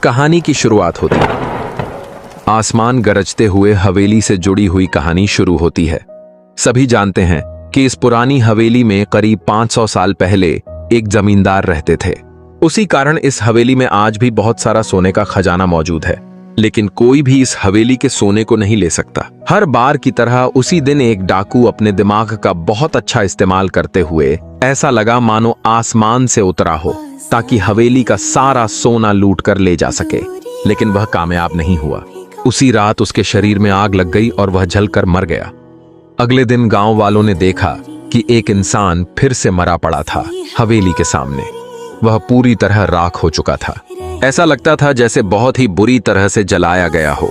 कहानी की शुरुआत होती है। आसमान गरजते हुए हवेली से जुड़ी हुई कहानी शुरू होती है। सभी जानते हैं कि इस पुरानी हवेली में करीब 500 साल पहले एक जमींदार रहते थे। उसी कारण इस हवेली में आज भी बहुत सारा सोने का खजाना मौजूद है, लेकिन कोई भी इस हवेली के सोने को नहीं ले सकता। हर बार की तरह उसी दिन एक डाकू अपने दिमाग का बहुत अच्छा इस्तेमाल करते हुए ऐसा लगा मानो आसमान से उतरा हो ताकि हवेली का सारा सोना लूट कर ले जा सके, लेकिन वह कामयाब नहीं हुआ। उसी रात उसके शरीर में आग लग गई और वह जलकर मर गया। अगले दिन गांव वालों ने देखा कि एक इंसान फिर से मरा पड़ा था हवेली के सामने। वह पूरी तरह राख हो चुका था। ऐसा लगता था जैसे बहुत ही बुरी तरह से जलाया गया हो।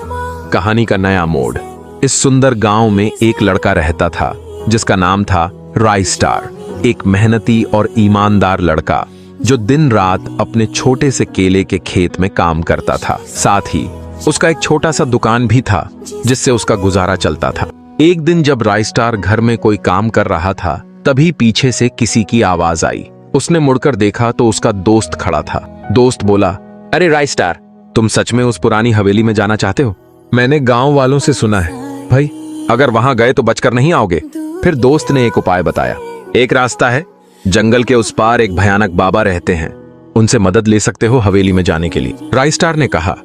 कहानी का नया मोड़। इस सुंदर गांव में एक लड़का रहता था जिसका नाम था राइस्टार, एक मेहनती और ईमानदार लड़का जो दिन रात अपने छोटे से केले के खेत में काम करता था। साथ ही उसका एक छोटा सा दुकान भी था जिससे उसका गुजारा चलता था। एक दिन जब राइस्टार घर में कोई काम कर रहा था, तभी पीछे से किसी की आवाज आई। उसने मुड़कर देखा तो उसका दोस्त खड़ा था। दोस्त बोला, अरे राइस्टार, तुम सच में उस पुरानी हवेली में जाना चाहते हो? मैंने गांव वालों से सुना है भाई, अगर वहां गए तो बचकर नहीं आओगे। फिर दोस्त ने एक उपाय बताया। एक रास्ता है, जंगल के उस पार एक भयानक बाबा रहते हैं, उनसे मदद ले सकते हो हवेली में जाने के लिए। राइस्टार ने कहा,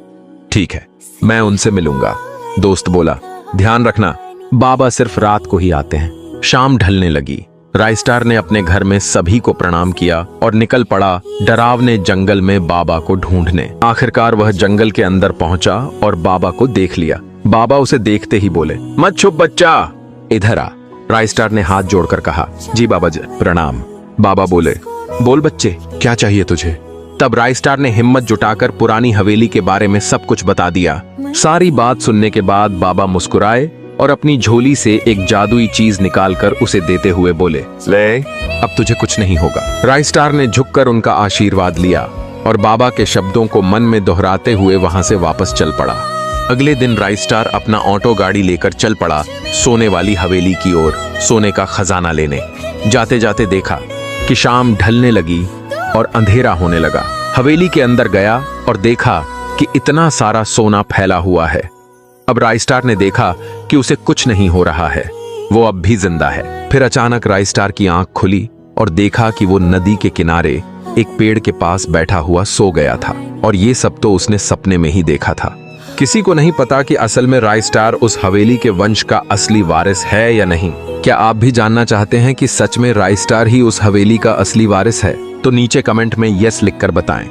ठीक है, मैं उनसे मिलूंगा। दोस्त बोला, ध्यान रखना, बाबा सिर्फ रात को ही आते हैं। शाम ढलने लगी। राइस्टार ने अपने घर में सभी को प्रणाम किया और निकल पड़ा डरावने जंगल में बाबा को ढूंढने। आखिरकार वह जंगल के अंदर पहुंचा और बाबा को देख लिया। बाबा उसे देखते ही बोले, मत छुप बच्चा, इधर आ। राइस्टार ने हाथ जोड़कर कहा, जी बाबा जी प्रणाम। बाबा बोले, बोल बच्चे, क्या चाहिए तुझे? तब राइस्टार ने हिम्मत जुटाकर पुरानी हवेली के बारे में सब कुछ बता दिया। सारी बात सुनने के बाद बाबा मुस्कुराए और अपनी झोली से एक जादुई चीज निकालकर उसे देते हुए बोले, ले, अब तुझे कुछ नहीं होगा। राइस्टार ने झुककर उनका आशीर्वाद लिया और बाबा के शब्दों को मन में दोहराते हुए वहां से वापस चल पड़ा। अगले दिन राइस्टार अपना ऑटो गाड़ी लेकर चल पड़ा सोने वाली हवेली की ओर, सोने का खजाना लेने। जाते जाते देखा कि शाम ढलने लगी और अंधेरा होने लगा। हवेली के अंदर गया और देखा कि इतना सारा सोना फैला हुआ है। अब राइस्टार ने देखा कि उसे कुछ नहीं हो रहा है, वो अब भी जिंदा है। फिर अचानक राइस्टार की आंख खुली और देखा कि वो नदी के किनारे एक पेड़ के पास बैठा हुआ सो गया था, और ये सब तो उसने सपने में ही देखा था। किसी को नहीं पता कि असल में राइस्टार उस हवेली के वंश का असली वारिस है या नहीं। क्या आप भी जानना चाहते हैं कि सच में राइस्टार ही उस हवेली का असली वारिस है? तो नीचे कमेंट में यस लिखकर बताएं।